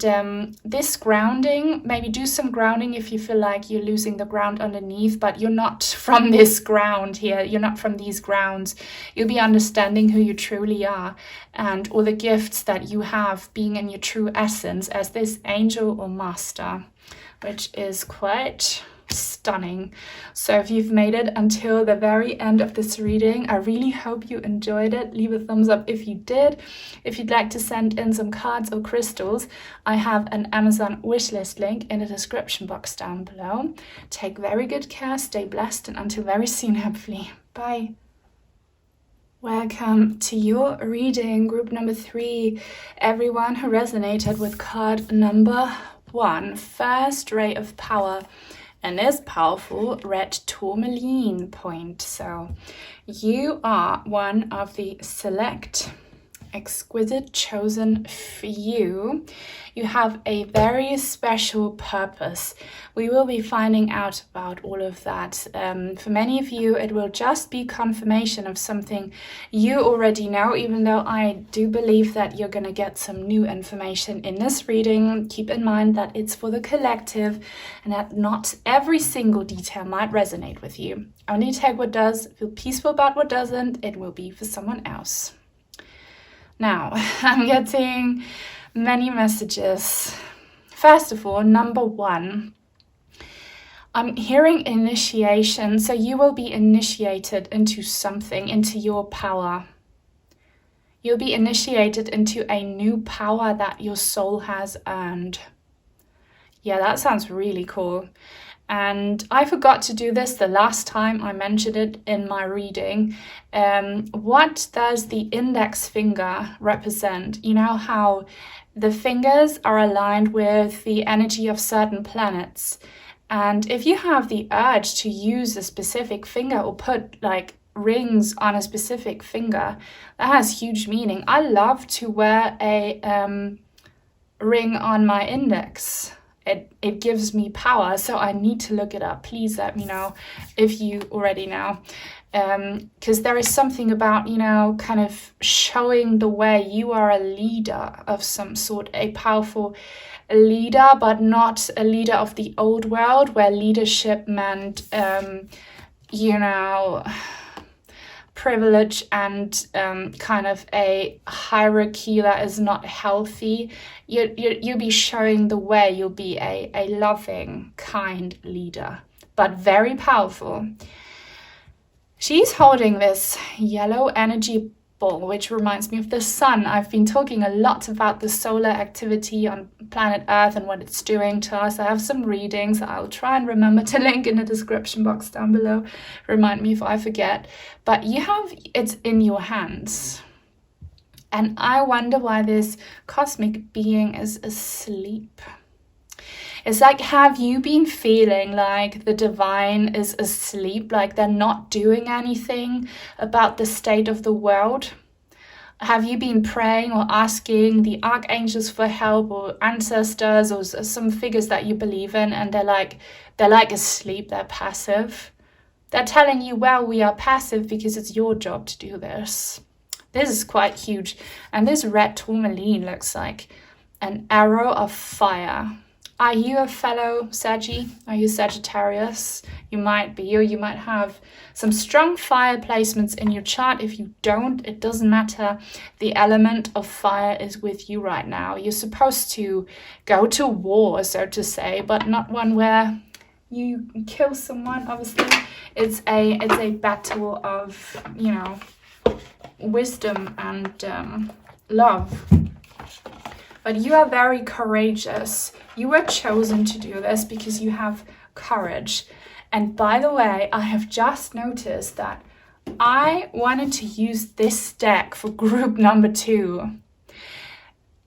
this grounding, maybe do some grounding if you feel like you're losing the ground underneath, but you're not from this ground here. You're not from these grounds. You'll be understanding who you truly are and all the gifts that you have, being in your true essence as this angel or master, which is quite stunning. So if you've made it until the very end of this reading, I really hope you enjoyed it. Leave a thumbs up if you did. If you'd like to send in some cards or crystals, I have an Amazon wishlist link in the description box down below. Take very good care, stay blessed, and until very soon, hopefully. Bye. Welcome to your reading, group number 3. Everyone who resonated with card number 1, first ray of power. and this powerful red tourmaline point. So you are one of the select exquisite chosen few. You have a very special purpose. We will be finding out about all of that. For many of you, it will just be confirmation of something you already know, even though I do believe that you're going to get some new information in this reading. Keep in mind that it's for the collective and that not every single detail might resonate with you. Only take what does, feel peaceful about what doesn't. It will be for someone else. Now, I'm getting many messages. First of all, number one, I'm hearing initiation. So you will be initiated into something, into your power. You'll be initiated into a new power that your soul has earned. Yeah, that sounds really cool. And I forgot to do this the last time I mentioned it in my reading. What does the index finger represent? You know how the fingers are aligned with the energy of certain planets. And if you have the urge to use a specific finger or put like rings on a specific finger, that has huge meaning. I love to wear a ring on my index. It gives me power, so I need to look it up. Please let me know if you already know. Because there is something about, you know, kind of showing the way. You are a leader of some sort, a powerful leader, but not a leader of the old world where leadership meant, you know, privilege and kind of a hierarchy that is not healthy. You'll be showing the way. You'll be a loving, kind leader, but very powerful. She's holding this yellow energy ball, which reminds me of the sun. I've been talking a lot about the solar activity on planet Earth and what it's doing to us. I have some readings I'll try and remember to link in the description box down below. Remind me if I forget. But it's in your hands. And I wonder why this cosmic being is asleep. It's like, have you been feeling like the divine is asleep, like they're not doing anything about the state of the world? Have you been praying or asking the archangels for help or ancestors or some figures that you believe in, and they're like asleep, they're passive? They're telling you, well, we are passive because it's your job to do this. This is quite huge. And this red tourmaline looks like an arrow of fire. Are you a fellow Saggy? Are you Sagittarius? You might be, or you might have some strong fire placements in your chart. If you don't, it doesn't matter. The element of fire is with you right now. You're supposed to go to war, so to say, but not one where you kill someone, obviously. It's a battle of, you know, wisdom and love. But you are very courageous. You were chosen to do this because you have courage. And by the way, I have just noticed that I wanted to use this deck for group number 2.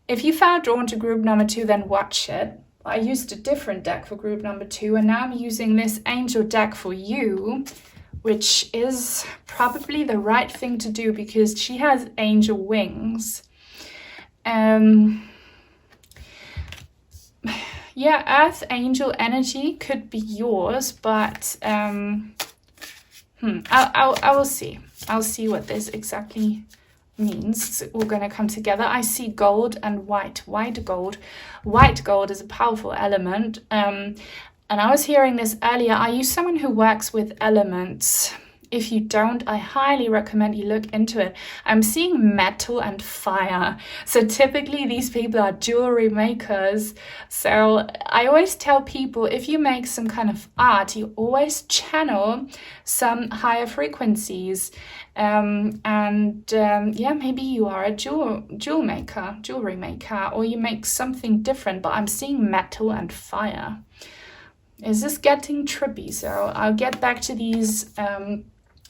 If you felt drawn to group number 2, then watch it. I used a different deck for group number 2, and now I'm using this angel deck for you, which is probably the right thing to do because she has angel wings. Yeah, Earth angel energy could be yours, but I will see. I'll see what this exactly means. It's all going to come together. I see gold and white gold. White gold is a powerful element. And I was hearing this earlier. Are you someone who works with elements? If you don't, I highly recommend you look into it. I'm seeing metal and fire. So typically these people are jewelry makers. So I always tell people, if you make some kind of art, you always channel some higher frequencies. Yeah, maybe you are a jewelry maker, or you make something different, but I'm seeing metal and fire. Is this getting trippy? So I'll get back to these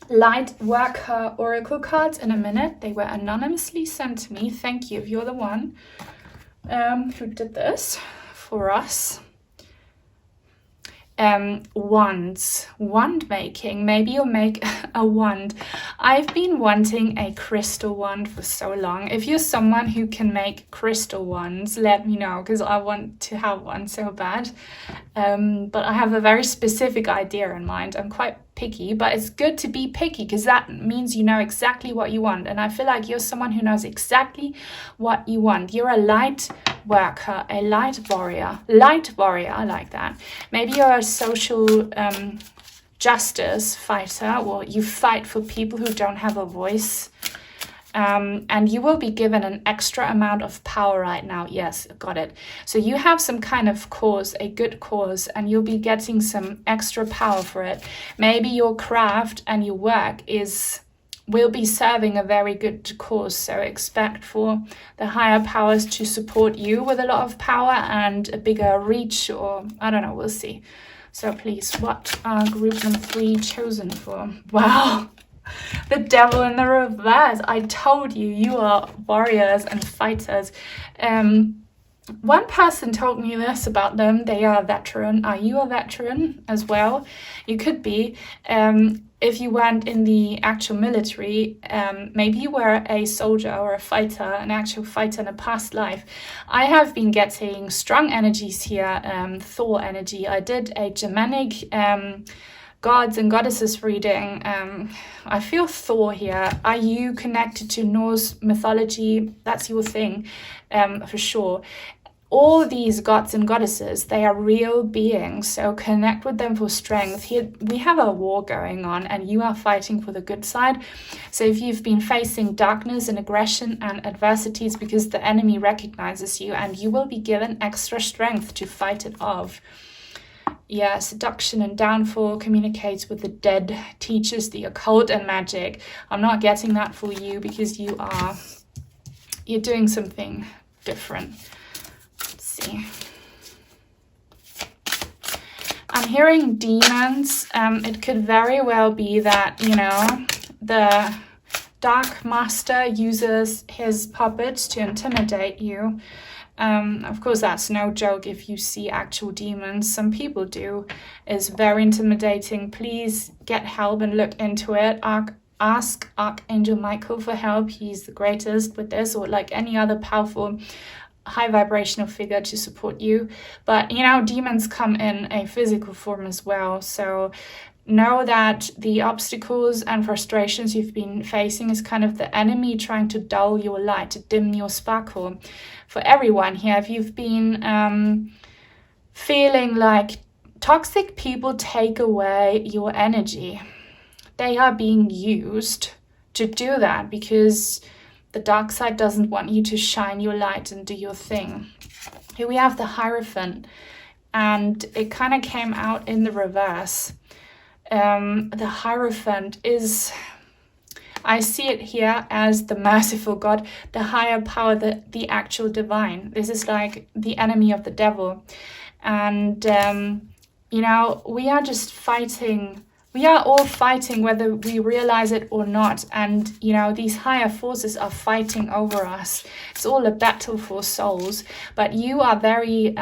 light worker oracle cards in a minute. They were anonymously sent to me. Thank you if you're the one who did this for us. wands, wand making. Maybe you'll make a wand. I've been wanting a crystal wand for so long. If you're someone who can make crystal wands, let me know, because I want to have one so bad. But I have a very specific idea in mind. I'm quite picky, but it's good to be picky because that means you know exactly what you want. And I feel like you're someone who knows exactly what you want. You're a light worker, a light warrior, I like that. Maybe you're a social justice fighter, or you fight for people who don't have a voice. And you will be given an extra amount of power right now. Yes, got it. So you have some kind of cause, a good cause, and you'll be getting some extra power for it. Maybe your craft and your work will be serving a very good cause. So expect for the higher powers to support you with a lot of power and a bigger reach, or I don't know, we'll see. So please, what are group number 3 chosen for? Wow. The devil in the reverse. I told you, you are warriors and fighters. One person told me this about them. They are a veteran. Are you a veteran as well? You could be. If you weren't in the actual military, maybe you were a soldier or a fighter, an actual fighter in a past life. I have been getting strong energies here, Thor energy. I did a Germanic gods and goddesses reading. I feel Thor here. Are you connected to Norse mythology? That's your thing, for sure. All these gods and goddesses, they are real beings, so connect with them for strength. Here we have a war going on and you are fighting for the good side. So if you've been facing darkness and aggression and adversities because the enemy recognizes you, and you will be given extra strength to fight it off. Yeah, seduction and downfall, communicates with the dead, teaches the occult and magic. I'm not getting that for you because you're doing something different. Let's see. I'm hearing demons. It could very well be that, you know, the Dark Master uses his puppets to intimidate you. Of course, that's no joke if you see actual demons. Some people do. It's very intimidating. Please get help and look into it. Ask Archangel Michael for help. He's the greatest with this, or like any other powerful high vibrational figure to support you. But, you know, demons come in a physical form as well. So know that the obstacles and frustrations you've been facing is kind of the enemy trying to dull your light, to dim your sparkle. For everyone here, if you've been feeling like toxic people take away your energy, they are being used to do that because the dark side doesn't want you to shine your light and do your thing. Here we have the Hierophant, and it kind of came out in the reverse. The Hierophant is, I see it here as the merciful God, the higher power, the actual divine. This is like the enemy of the devil. And, you know, we are just fighting. We are all fighting whether we realize it or not. And, you know, these higher forces are fighting over us. It's all a battle for souls. But you are very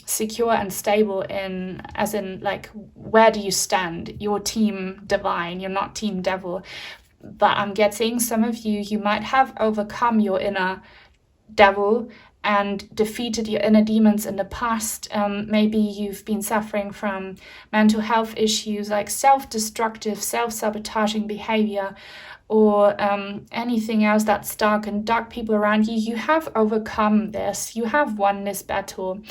secure and stable as in, like, where do you stand? You're team divine. You're not team devil. But I'm getting some of you might have overcome your inner devil and defeated your inner demons in the past. Maybe you've been suffering from mental health issues like self-destructive, self-sabotaging behavior, or anything else that's dark and dark people around you. You have overcome this. You have won this battle.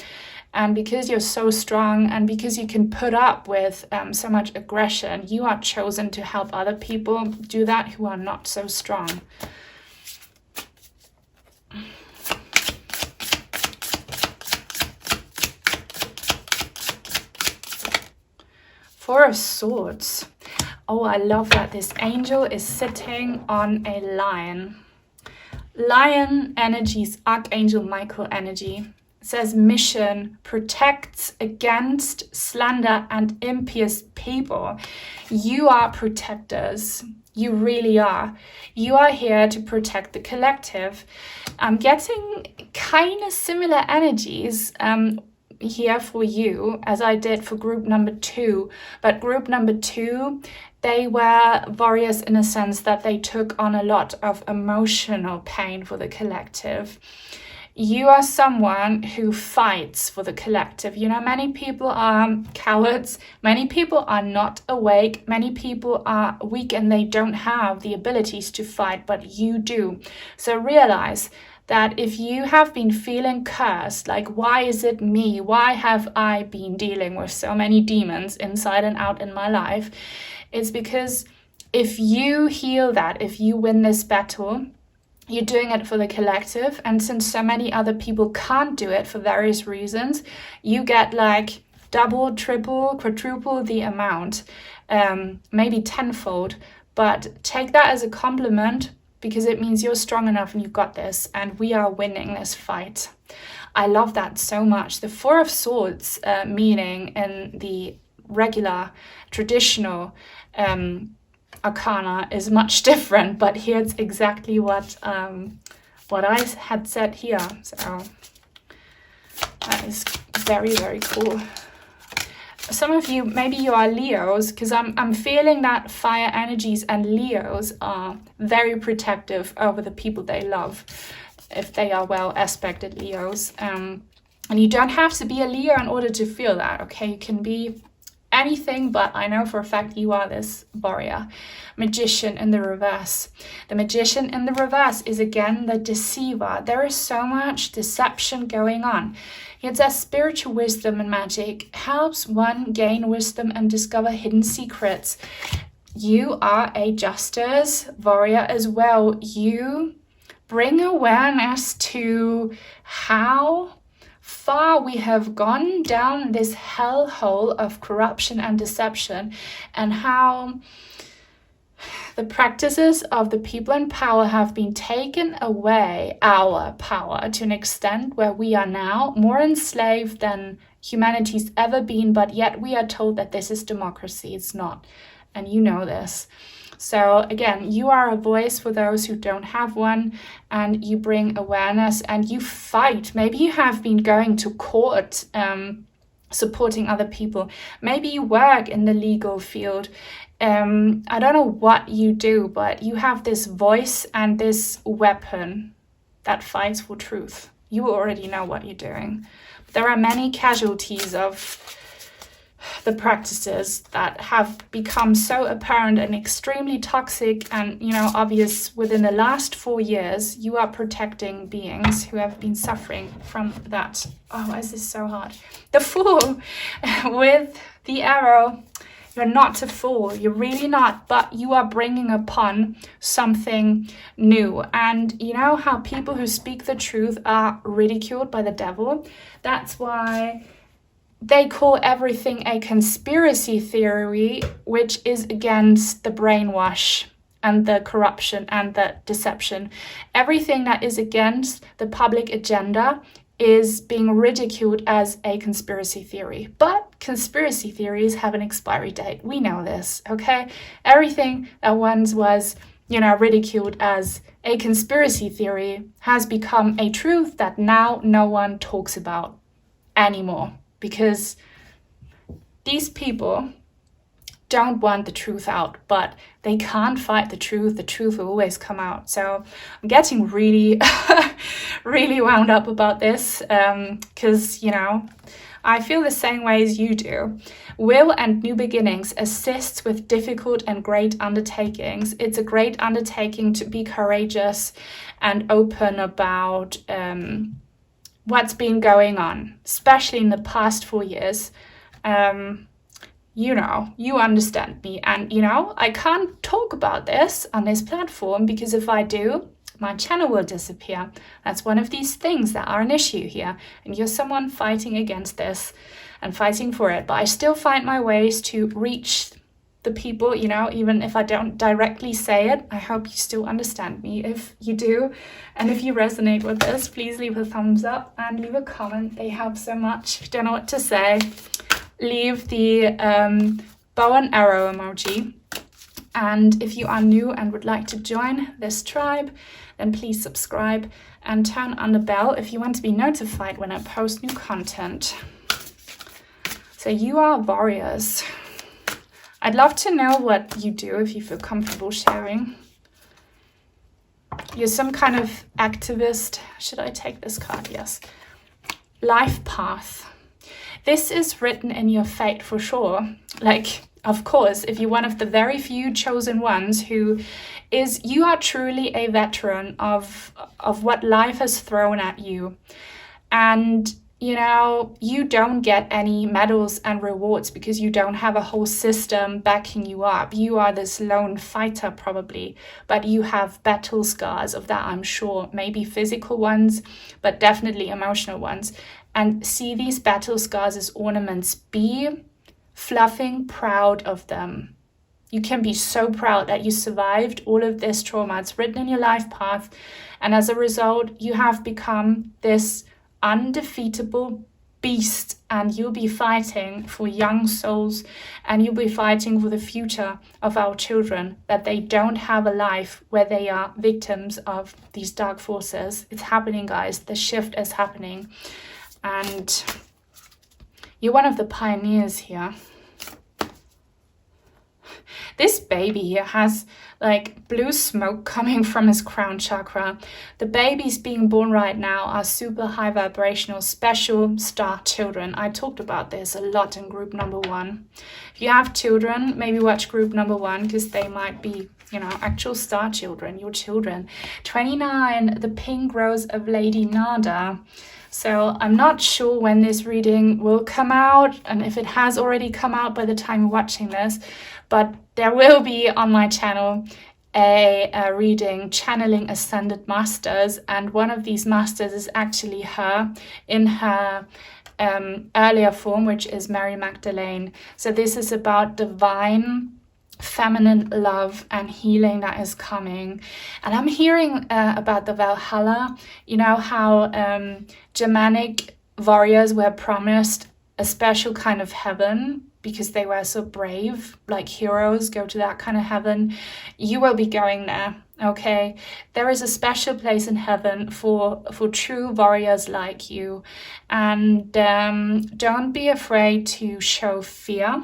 And because you're so strong and because you can put up with so much aggression, you are chosen to help other people do that who are not so strong. Four of Swords. Oh, I love that this angel is sitting on a lion. Lion energies, Archangel Michael energy. It says mission, protects against slander and impious people. You are protectors. You really are. You are here to protect the collective. I'm getting kind of similar energies. here for you, as I did for group number 2. But group number 2, they were warriors in a sense that they took on a lot of emotional pain for the collective. You are someone who fights for the collective. You know, many people are cowards. Many people are not awake. Many people are weak and they don't have the abilities to fight, but you do. So realize that if you have been feeling cursed, like, why is it me? Why have I been dealing with so many demons inside and out in my life? It's because if you heal that, if you win this battle, you're doing it for the collective. And since so many other people can't do it for various reasons, you get like double, triple, quadruple the amount, maybe tenfold. But take that as a compliment, because it means you're strong enough and you've got this, and we are winning this fight. I love that so much. The 4 of Swords meaning in the regular, traditional Arcana is much different, but here it's exactly what I had said here. So that is very, very cool. Some of you, maybe you are Leos, because I'm feeling that fire energies and Leos are very protective over the people they love, if they are well aspected Leos. And you don't have to be a Leo in order to feel that, okay? You can be anything, but I know for a fact you are this warrior. Magician in the reverse. The Magician in the reverse is again the deceiver. There is so much deception going on. It says spiritual wisdom and magic helps one gain wisdom and discover hidden secrets. You are a justice warrior as well. You bring awareness to how far we have gone down this hellhole of corruption and deception, and how the practices of the people in power have been taken away our power to an extent where we are now more enslaved than humanity's ever been, but yet we are told that this is democracy. It's not, and you know this. So again, you are a voice for those who don't have one, and you bring awareness and you fight. Maybe you have been going to court, supporting other people. Maybe you work in the legal field. I don't know what you do, but you have this voice and this weapon that fights for truth. You already know what you're doing. There are many casualties of the practices that have become so apparent and extremely toxic and, you know, obvious within the last 4 years. You are protecting beings who have been suffering from that. Oh, why is this so hard? The Fool with the arrow. You're not a fool, you're really not, but you are bringing upon something new. And you know how people who speak the truth are ridiculed by the devil? That's why they call everything a conspiracy theory, which is against the brainwash and the corruption and the deception. Everything that is against the public agenda is being ridiculed as a conspiracy theory. But conspiracy theories have an expiry date. We know this, okay? Everything that once was, you know, ridiculed as a conspiracy theory has become a truth that now no one talks about anymore, because these people don't want the truth out, but they can't fight the truth. The truth will always come out. So I'm getting really, really wound up about this, because, you know, I feel the same way as you do. Will and New Beginnings assists with difficult and great undertakings. It's a great undertaking to be courageous and open about what's been going on, especially in the past 4 years. You know, you understand me, and you know, I can't talk about this on this platform because if I do, my channel will disappear. That's one of these things that are an issue here, and you're someone fighting against this and fighting for it. But I still find my ways to reach the people, you know, even if I don't directly say it. I hope you still understand me. If you do, and if you resonate with this, please leave a thumbs up and leave a comment. They help so much. If you don't know what to say, leave the bow and arrow emoji. And if you are new and would like to join this tribe, then please subscribe and turn on the bell if you want to be notified when I post new content. So you are warriors. I'd love to know what you do if you feel comfortable sharing. You're some kind of activist. Should I take this card? Yes. Life path. This is written in your fate for sure. Like, of course, if you're one of the very few chosen ones you are truly a veteran of what life has thrown at you. And you know, you don't get any medals and rewards because you don't have a whole system backing you up. You are this lone fighter probably, but you have battle scars of that, I'm sure. Maybe physical ones, but definitely emotional ones. And see these battle scars as ornaments. Be fluffing proud of them. You can be so proud that you survived all of this trauma. It's written in your life path. And as a result, you have become this undefeatable beast, and you'll be fighting for young souls, and you'll be fighting for the future of our children, that they don't have a life where they are victims of these dark forces. It's happening, guys. The shift is happening, and you're one of the pioneers here. This baby here has like blue smoke coming from his crown chakra. The babies being born right now are super high vibrational, special star children. I talked about this a lot in group number 1. If you have children, maybe watch group number 1 because they might be, you know, actual star children, your children. 29, the pink rose of Lady Nada. So I'm not sure when this reading will come out and if it has already come out by the time you're watching this, but there will be on my channel a reading channeling ascended masters, and one of these masters is actually her in her earlier form, which is Mary Magdalene. So this is about divine feminine love and healing that is coming. And I'm hearing about the Valhalla. You know how Germanic warriors were promised a special kind of heaven because they were so brave, like heroes go to that kind of heaven. You will be going there, okay? There is a special place in heaven for true warriors like you. And don't be afraid to show fear.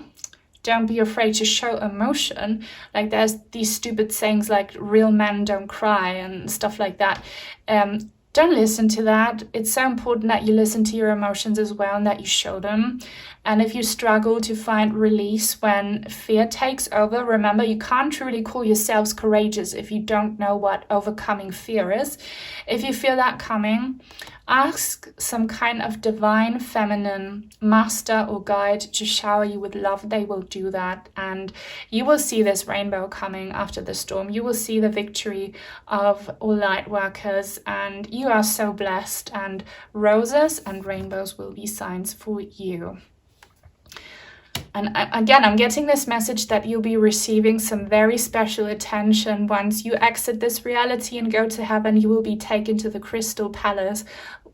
Don't be afraid to show emotion. Like there's these stupid sayings like real men don't cry and stuff like that. Don't listen to that. It's so important that you listen to your emotions as well and that you show them. And if you struggle to find release when fear takes over, remember you can't truly call yourselves courageous if you don't know what overcoming fear is. If you feel that coming, ask some kind of divine feminine master or guide to shower you with love. They will do that, and you will see this rainbow coming after the storm. You will see the victory of all light workers, and you are so blessed, and roses and rainbows will be signs for you. And again, I'm getting this message that you'll be receiving some very special attention. Once you exit this reality and go to heaven, you will be taken to the Crystal Palace,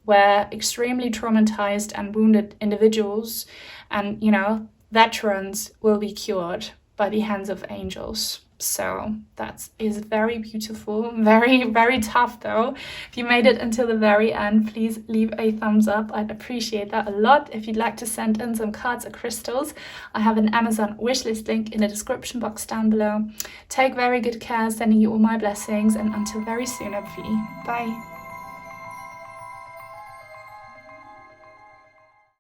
where extremely traumatized and wounded individuals and, you know, veterans will be cured by the hands of angels. So that is very beautiful, very, very tough though. If you made it until the very end, please leave a thumbs up. I'd appreciate that a lot. If you'd like to send in some cards or crystals, I have an Amazon wishlist link in the description box down below. Take very good care, sending you all my blessings, and until very soon, hopefully. Bye.